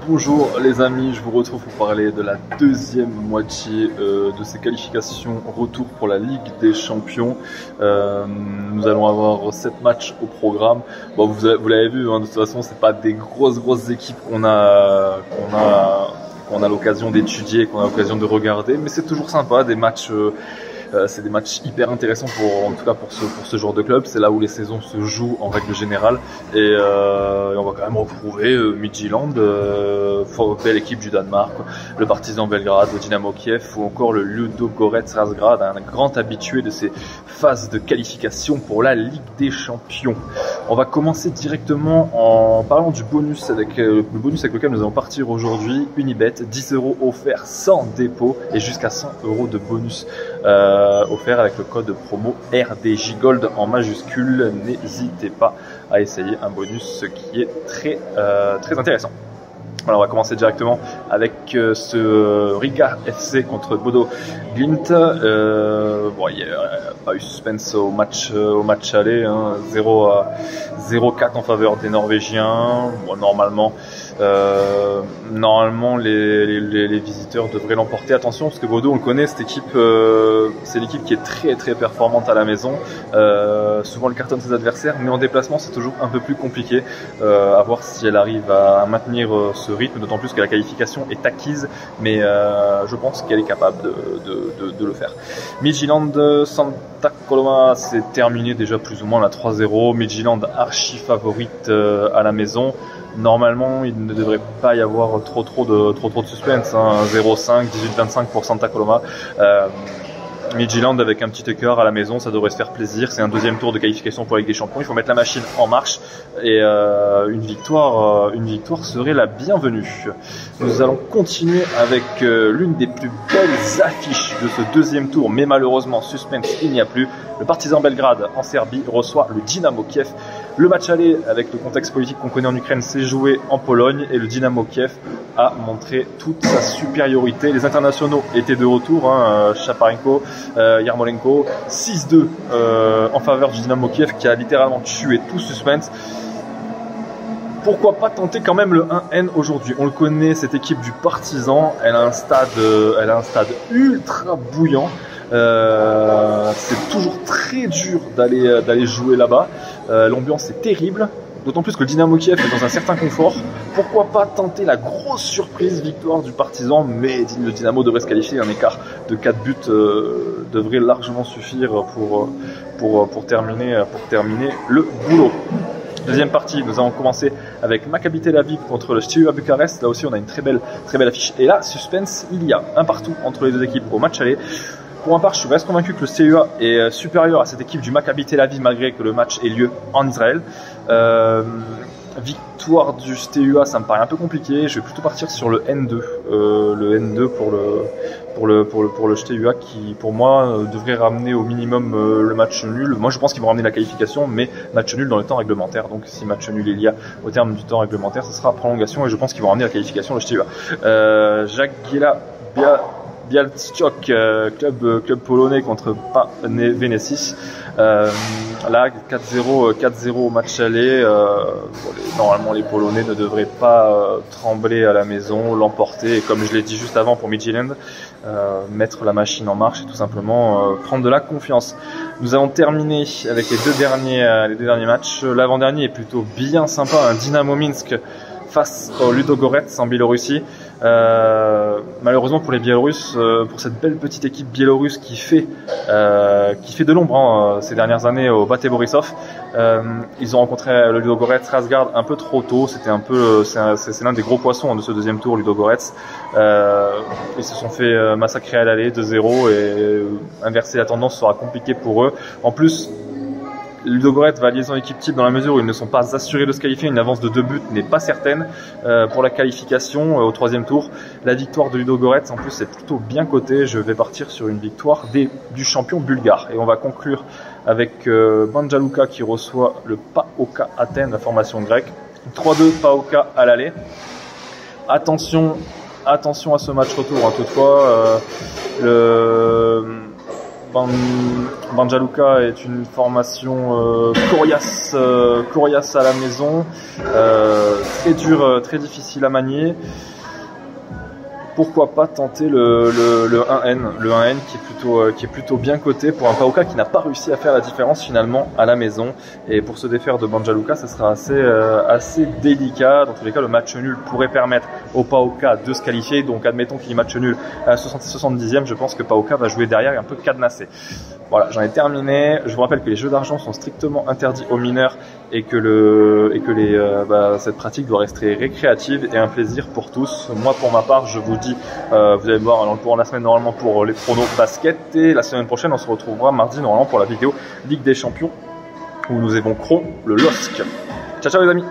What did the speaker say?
Bonjour les amis, je vous retrouve pour parler de la deuxième moitié de ces qualifications retour pour la Ligue des Champions. Nous allons avoir 7 matchs au programme. Bon, vous l'avez vu, hein, de toute façon, c'est pas des grosses équipes qu'on a l'occasion d'étudier, qu'on a l'occasion de regarder, mais c'est toujours sympa, des matchs. C'est des matchs hyper intéressants en tout cas pour ce genre de club. C'est là où les saisons se jouent en règle générale. Et on va quand même retrouver Midtjylland, belle équipe du Danemark, le Partizan Belgrade, le Dynamo Kiev ou encore le Ludogorets Razgrad, un grand habitué de ces phases de qualification pour la Ligue des Champions. On va commencer directement en parlant du bonus avec le bonus avec lequel nous allons partir aujourd'hui. Unibet, 10 € offerts sans dépôt et jusqu'à 100 € de bonus offert avec le code promo RDJ Gold en majuscule. N'hésitez pas à essayer un bonus qui est très intéressant. Alors on va commencer directement avec ce Riga FC contre Bodo Glimt. Bon, il n'y a pas eu suspense au match aller, hein, 0-4 en faveur des Norvégiens. Bon, normalement les visiteurs devraient l'emporter. Attention parce que Bodo, on le connaît, cette équipe, c'est l'équipe qui est très performante à la maison. Souvent elle cartonne ses adversaires, mais en déplacement c'est toujours un peu plus compliqué. À voir si elle arrive à maintenir ce rythme, d'autant plus que la qualification est acquise, mais je pense qu'elle est capable de le faire. Midtjylland Santa Coloma, c'est terminé déjà plus ou moins la 3-0. Midtjylland archi favorite à la maison. Normalement, il ne devrait pas y avoir trop de suspense, hein. 0-5, 18-25 pour Santa Coloma. Midtjylland avec un petit écart à la maison, ça devrait se faire plaisir. C'est un deuxième tour de qualification pour la Ligue des Champions. Il faut mettre la machine en marche et une victoire serait la bienvenue. Nous allons continuer avec l'une des plus belles affiches de ce deuxième tour, mais malheureusement suspense il n'y a plus. Le Partizan Belgrade en Serbie reçoit le Dynamo Kiev. Le match aller, avec le contexte politique qu'on connaît en Ukraine, s'est joué en Pologne et le Dynamo Kiev a montré toute sa supériorité. Les internationaux étaient de retour, hein, Shaparenko, Yarmolenko, 6-2 en faveur du Dynamo Kiev qui a littéralement tué tout suspense. Pourquoi pas tenter quand même le 1N aujourd'hui? On le connaît, cette équipe du Partizan, elle a un stade ultra bouillant. C'est toujours très dur d'aller jouer là-bas. L'ambiance est terrible, d'autant plus que le Dynamo Kiev est dans un certain confort. Pourquoi pas tenter la grosse surprise victoire du Partizan, mais le Dynamo devrait se qualifier. Un écart de 4 buts devrait largement suffire pour terminer le boulot. Deuxième partie, nous allons commencer avec Maccabi Tel Aviv contre le Steaua Bucarest. Là aussi, on a une très belle affiche. Et là, suspense, il y a un partout entre les deux équipes au match aller. Pour ma part, je reste convaincu que le Steaua est supérieur à cette équipe du Maccabi Tel Aviv malgré que le match ait lieu en Israël. Victoire du Steaua, ça me paraît un peu compliqué. Je vais plutôt partir sur le N2. Le N2 pour le Steaua qui, pour moi, devrait ramener au minimum le match nul. Moi, je pense qu'ils vont ramener la qualification, mais match nul dans le temps réglementaire. Donc, si match nul il y a au terme du temps réglementaire, ce sera prolongation et je pense qu'ils vont ramener la qualification, le Steaua. Jagiella Białystok, club polonais contre Venecis. Là, 4-0 au match aller. Normalement, les Polonais ne devraient pas trembler à la maison, l'emporter. Et comme je l'ai dit juste avant pour Midtjylland, mettre la machine en marche et tout simplement prendre de la confiance. Nous allons terminer avec les deux derniers matchs. L'avant-dernier est plutôt bien sympa, un Dynamo Minsk face au Ludogorets en Biélorussie. Malheureusement pour les Biélorusses, pour cette belle petite équipe biélorusse qui fait de l'ombre ces dernières années au Bate Borisov, ils ont rencontré le Ludogorets Razgrad un peu trop tôt. C'était c'est l'un des gros poissons de ce deuxième tour, Ludogorets. Ils se sont fait massacrer à l'aller 2-0 et inverser la tendance sera compliqué pour eux. En plus, Ludogorets va liaison équipe type dans la mesure où ils ne sont pas assurés de se qualifier. Une avance de 2 buts n'est pas certaine pour la qualification au troisième tour. La victoire de Ludogorets, en plus, c'est plutôt bien coté. Je vais partir sur une victoire du champion bulgare. Et on va conclure avec Banja Luka qui reçoit le PAOK Athènes, la formation grecque. 3-2 PAOK à l'aller. Attention à ce match retour, hein. Toutefois, Banja Luka est une formation coriace à la maison, très dur, très difficile à manier. Pourquoi pas tenter le 1N, qui est plutôt bien coté pour un PAOK qui n'a pas réussi à faire la différence finalement à la maison. Et pour se défaire de Banja Luka, ça sera assez délicat. Dans tous les cas, le match nul pourrait permettre au PAOK de se qualifier. Donc admettons qu'il y ait match nul à la 70e, je pense que PAOK va jouer derrière et un peu cadenassé. Voilà, j'en ai terminé. Je vous rappelle que les jeux d'argent sont strictement interdits aux mineurs et que cette pratique doit rester récréative et un plaisir pour tous. Moi, pour ma part, je vous dis, vous allez me voir dans le courant de la semaine normalement pour les pronos basket, et la semaine prochaine, on se retrouvera mardi normalement pour la vidéo Ligue des Champions où nous évoquerons le LOSC. Ciao ciao les amis.